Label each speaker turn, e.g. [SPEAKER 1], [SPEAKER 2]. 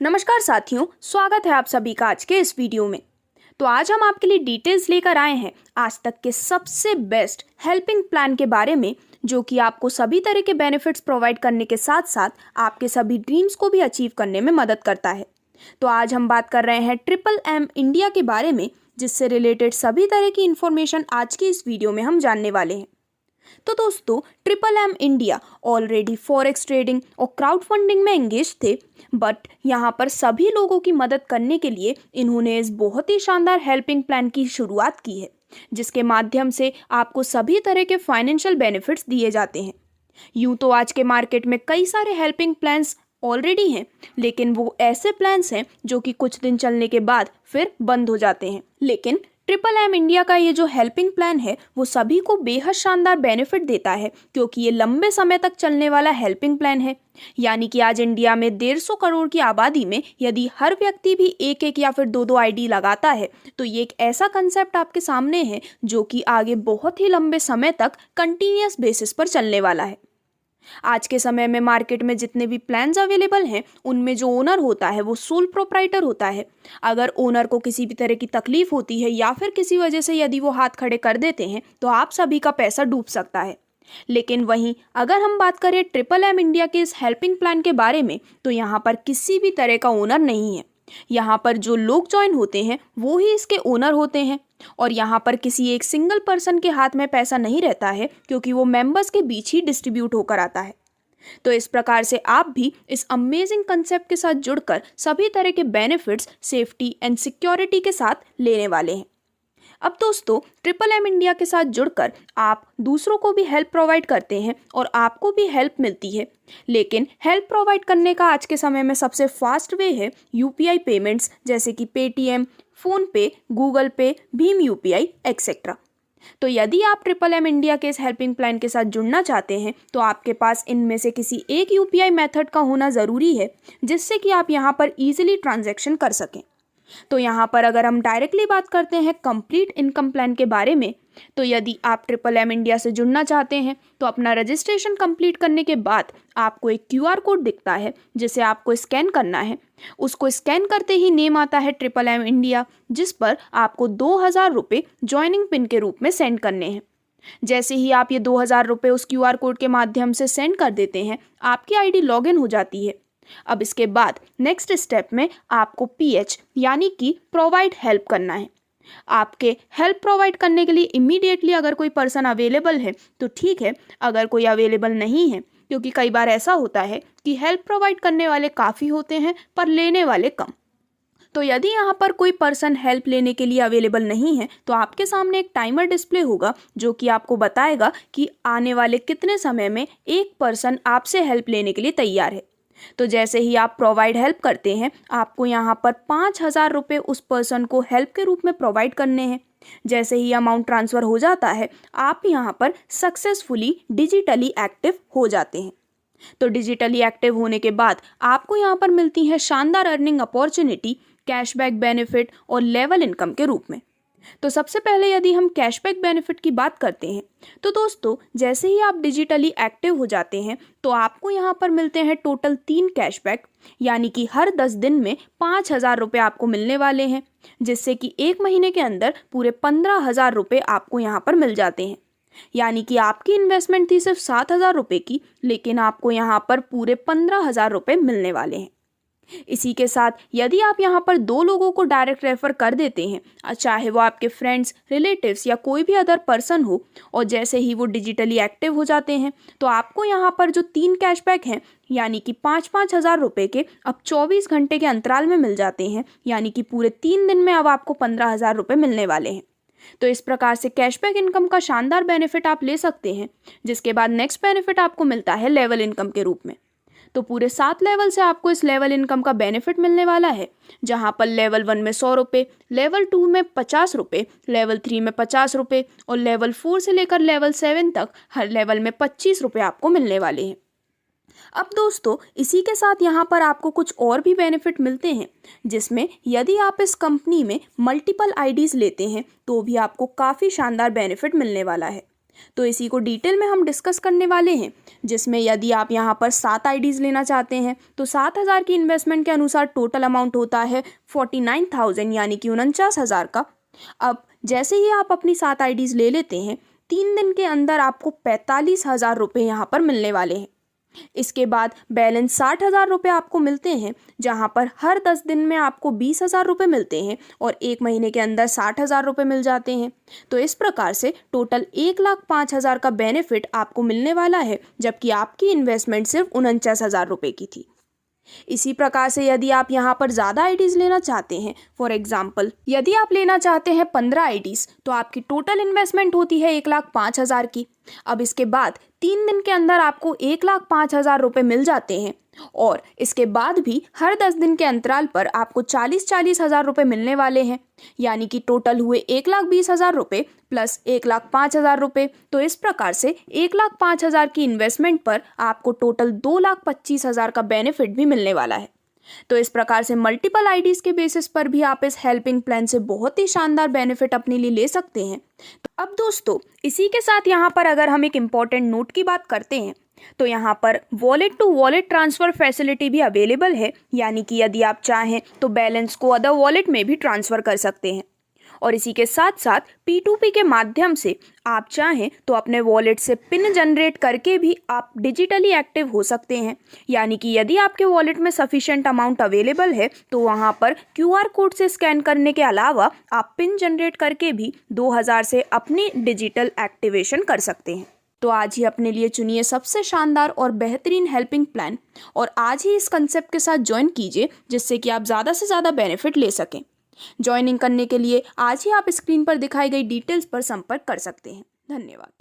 [SPEAKER 1] नमस्कार साथियों, स्वागत है आप सभी का आज के इस वीडियो में। तो आज हम आपके लिए डिटेल्स लेकर आए हैं आज तक के सबसे बेस्ट हेल्पिंग प्लान के बारे में, जो कि आपको सभी तरह के बेनिफिट्स प्रोवाइड करने के साथ साथ आपके सभी ड्रीम्स को भी अचीव करने में मदद करता है। तो आज हम बात कर रहे हैं MMM इंडिया के बारे में, जिससे रिलेटेड सभी तरह की इंफॉर्मेशन आज की इस वीडियो में हम जानने वाले हैं। तो दोस्तों, MMM India already forex trading और क्राउड फंडिंग में एंगेज थे, बट यहाँ पर सभी लोगों की मदद करने के लिए इन्होंने इस बहुत ही शानदार हेल्पिंग प्लान की शुरुआत की है, जिसके माध्यम से आपको सभी तरह के फाइनेंशियल बेनिफिट्स दिए जाते हैं। यूँ तो आज के मार्केट में कई सारे हेल्पिंग प्लान्स ऑलरेडी हैं, लेकिन वो ऐसे प्लान्स हैं जो कि कुछ दिन चलने के बाद फिर बंद हो जाते हैं। लेकिन MMM इंडिया का ये जो हेल्पिंग प्लान है वो सभी को बेहद शानदार बेनिफिट देता है, क्योंकि ये लंबे समय तक चलने वाला हेल्पिंग प्लान है। यानी कि आज इंडिया में 150 करोड़ की आबादी में यदि हर व्यक्ति भी एक एक या फिर दो आईडी लगाता है, तो ये एक ऐसा कंसेप्ट आपके सामने है जो कि आगे बहुत ही लंबे समय तक कंटिन्यूअस बेसिस पर चलने वाला है। आज के समय में मार्केट में जितने भी प्लान्स अवेलेबल हैं, उनमें जो ओनर होता है वो सोल प्रोप्राइटर होता है। अगर ओनर को किसी भी तरह की तकलीफ होती है या फिर किसी वजह से यदि वो हाथ खड़े कर देते हैं, तो आप सभी का पैसा डूब सकता है। लेकिन वहीं अगर हम बात करें MMM इंडिया के इस हेल्पिंग प्लान के बारे में, तो यहाँ पर किसी भी तरह का ओनर नहीं है। यहाँ पर जो लोग ज्वाइन होते हैं वो ही इसके ओनर होते हैं, और यहाँ पर किसी एक सिंगल पर्सन के हाथ में पैसा नहीं रहता है, क्योंकि वो मेंबर्स के बीच ही डिस्ट्रीब्यूट होकर आता है। तो इस प्रकार से आप भी इस अमेजिंग कंसेप्ट के साथ जुड़कर सभी तरह के बेनिफिट्स सेफ्टी एंड सिक्योरिटी के साथ लेने वाले हैं। अब दोस्तों, MMM इंडिया के साथ जुड़कर आप दूसरों को भी हेल्प प्रोवाइड करते हैं और आपको भी हेल्प मिलती है। लेकिन हेल्प प्रोवाइड करने का आज के समय में सबसे फास्ट वे है UPI पेमेंट्स, जैसे कि पेटीएम, फ़ोनपे, गूगल पे, भीम UPI एक्सेट्रा। तो यदि आप MMM इंडिया के इस हेल्पिंग प्लान के साथ जुड़ना चाहते हैं, तो आपके पास इनमें से किसी एक UPI मेथड का होना ज़रूरी है, जिससे कि आप यहाँ पर ईजिली ट्रांजैक्शन कर सकें। तो यहाँ पर अगर हम डायरेक्टली बात करते हैं कंप्लीट इनकम प्लान के बारे में, तो यदि आप MMM इंडिया से जुड़ना चाहते हैं, तो अपना रजिस्ट्रेशन कंप्लीट करने के बाद आपको एक QR कोड दिखता है, जिसे आपको स्कैन करना है। उसको स्कैन करते ही नेम आता है MMM इंडिया, जिस पर आपको 2000 रुपये ज्वाइनिंग पिन के रूप में सेंड करने हैं। जैसे ही आप ये 2000 रुपये उस QR कोड के माध्यम से सेंड कर देते हैं, आपकी ID लॉगिन हो जाती है। अब इसके बाद नेक्स्ट स्टेप में आपको PH यानी कि प्रोवाइड हेल्प करना है। आपके हेल्प प्रोवाइड करने के लिए इमीडिएटली अगर कोई पर्सन अवेलेबल है तो ठीक है, अगर कोई अवेलेबल नहीं है, क्योंकि कई बार ऐसा होता है कि हेल्प प्रोवाइड करने वाले काफ़ी होते हैं पर लेने वाले कम। तो यदि यहाँ पर कोई पर्सन हेल्प लेने के लिए अवेलेबल नहीं है, तो आपके सामने एक टाइमर डिस्प्ले होगा, जो कि आपको बताएगा कि आने वाले कितने समय में एक पर्सन आपसे हेल्प लेने के लिए तैयार है। तो जैसे ही आप प्रोवाइड हेल्प करते हैं, आपको यहाँ पर 5000 रुपये उस पर्सन को हेल्प के रूप में प्रोवाइड करने हैं। जैसे ही अमाउंट ट्रांसफ़र हो जाता है, आप यहाँ पर सक्सेसफुली डिजिटली एक्टिव हो जाते हैं। तो डिजिटली एक्टिव होने के बाद आपको यहाँ पर मिलती है शानदार अर्निंग अपॉर्चुनिटी, कैशबैक बेनिफिट और लेवल इनकम के रूप में। तो सबसे पहले यदि हम कैशबैक बेनिफिट की बात करते हैं, तो दोस्तों जैसे ही आप डिजिटली एक्टिव हो जाते हैं, तो आपको यहाँ पर मिलते हैं टोटल 3 कैशबैक, यानी कि हर 10 दिन में 5000 रुपये आपको मिलने वाले हैं, जिससे कि एक महीने के अंदर पूरे 15000 रुपये आपको यहाँ पर मिल जाते हैं। यानी कि आपकी इन्वेस्टमेंट थी सिर्फ 7000 रुपये की, लेकिन आपको यहाँ पर पूरे 15000 रुपये मिलने वाले हैं। इसी के साथ यदि आप यहाँ पर 2 लोगों को डायरेक्ट रेफर कर देते हैं, चाहे वो आपके फ्रेंड्स, रिलेटिव्स या कोई भी अदर पर्सन हो, और जैसे ही वो डिजिटली एक्टिव हो जाते हैं, तो आपको यहाँ पर जो 3 कैशबैक हैं, यानी कि 5-5 हज़ार रुपये के, अब 24 घंटे के अंतराल में मिल जाते हैं। यानी कि पूरे 3 दिन में अब आपको 15000 रुपये मिलने वाले हैं। तो इस प्रकार से कैशबैक इनकम का शानदार बेनिफिट आप ले सकते हैं। जिसके बाद नेक्स्ट बेनिफिट आपको मिलता है लेवल इनकम के रूप में। तो पूरे 7 लेवल से आपको इस लेवल इनकम का बेनिफिट मिलने वाला है, जहां पर लेवल 1 में 100 रुपये, लेवल 2 में 50 रुपये, लेवल 3 में 50 रुपये और लेवल 4 से लेकर लेवल 7 तक हर लेवल में 25 रुपये आपको मिलने वाले हैं। अब दोस्तों इसी के साथ यहाँ पर आपको कुछ और भी बेनिफिट मिलते हैं, जिसमें यदि आप इस कंपनी में मल्टीपल आईडीज़ लेते हैं तो भी आपको काफ़ी शानदार बेनिफिट मिलने वाला है। तो इसी को डिटेल में हम डिस्कस करने वाले हैं, जिसमें यदि आप यहाँ पर 7 आईडीज़ लेना चाहते हैं तो 7,000 की इन्वेस्टमेंट के अनुसार टोटल अमाउंट होता है 49,000 यानी कि 49,000 का। अब जैसे ही आप अपनी 7 आईडीज़ ले लेते हैं, 3 दिन के अंदर आपको 45,000 रुपये यहाँ पर मिलने वाले हैं। इसके बाद बैलेंस 60,000 रुपये आपको मिलते हैं, जहाँ पर हर 10 दिन में आपको 20,000 रुपये मिलते हैं और 1 महीने के अंदर 60,000 रुपये मिल जाते हैं। तो इस प्रकार से टोटल 1,05,000 का बेनिफिट आपको मिलने वाला है, जबकि आपकी इन्वेस्टमेंट सिर्फ 49,000 रुपये की थी। इसी प्रकार से यदि आप यहाँ पर ज़्यादा आईडीज़ लेना चाहते हैं, फॉर एग्जाम्पल यदि आप लेना चाहते हैं 15 आईडीज़, तो आपकी टोटल इन्वेस्टमेंट होती है 1,05,000 की। अब इसके बाद 3 दिन के अंदर आपको 1,05,000 रुपये मिल जाते हैं और इसके बाद भी हर 10 दिन के अंतराल पर आपको 40,000 रुपये मिलने वाले हैं, यानी कि टोटल हुए 1,20,000 रुपये प्लस 1,05,000 रुपये। तो इस प्रकार से 1,05,000 की इन्वेस्टमेंट पर आपको टोटल 2,25,000 का बेनिफिट भी मिलने वाला है। तो इस प्रकार से मल्टीपल आईडीज़ के बेसिस पर भी आप इस हेल्पिंग प्लान से बहुत ही शानदार बेनिफिट अपने लिए ले सकते हैं। तो अब दोस्तों, इसी के साथ यहाँ पर अगर हम एक इम्पॉर्टेंट नोट की बात करते हैं, तो यहाँ पर wallet to wallet transfer facility भी अवेलेबल है, यानी कि यदि आप चाहें तो बैलेंस को अदर वॉलेट में भी ट्रांसफ़र कर सकते हैं। और इसी के साथ साथ P2P के माध्यम से आप चाहें तो अपने वॉलेट से पिन जनरेट करके भी आप डिजिटली एक्टिव हो सकते हैं, यानी कि यदि आपके वॉलेट में सफिशिएंट अमाउंट अवेलेबल है तो वहां पर QR कोड से स्कैन करने के अलावा आप पिन जनरेट करके भी 2000 से अपनी डिजिटल एक्टिवेशन कर सकते हैं। तो आज ही अपने लिए चुनिए सबसे शानदार और बेहतरीन हेल्पिंग प्लान और आज ही इस कंसेप्ट के साथ ज्वाइन कीजिए, जिससे कि आप ज़्यादा से ज़्यादा बेनिफिट ले सकें। ज्वाइनिंग करने के लिए आज ही आप स्क्रीन पर दिखाई गई डिटेल्स पर संपर्क कर सकते हैं। धन्यवाद।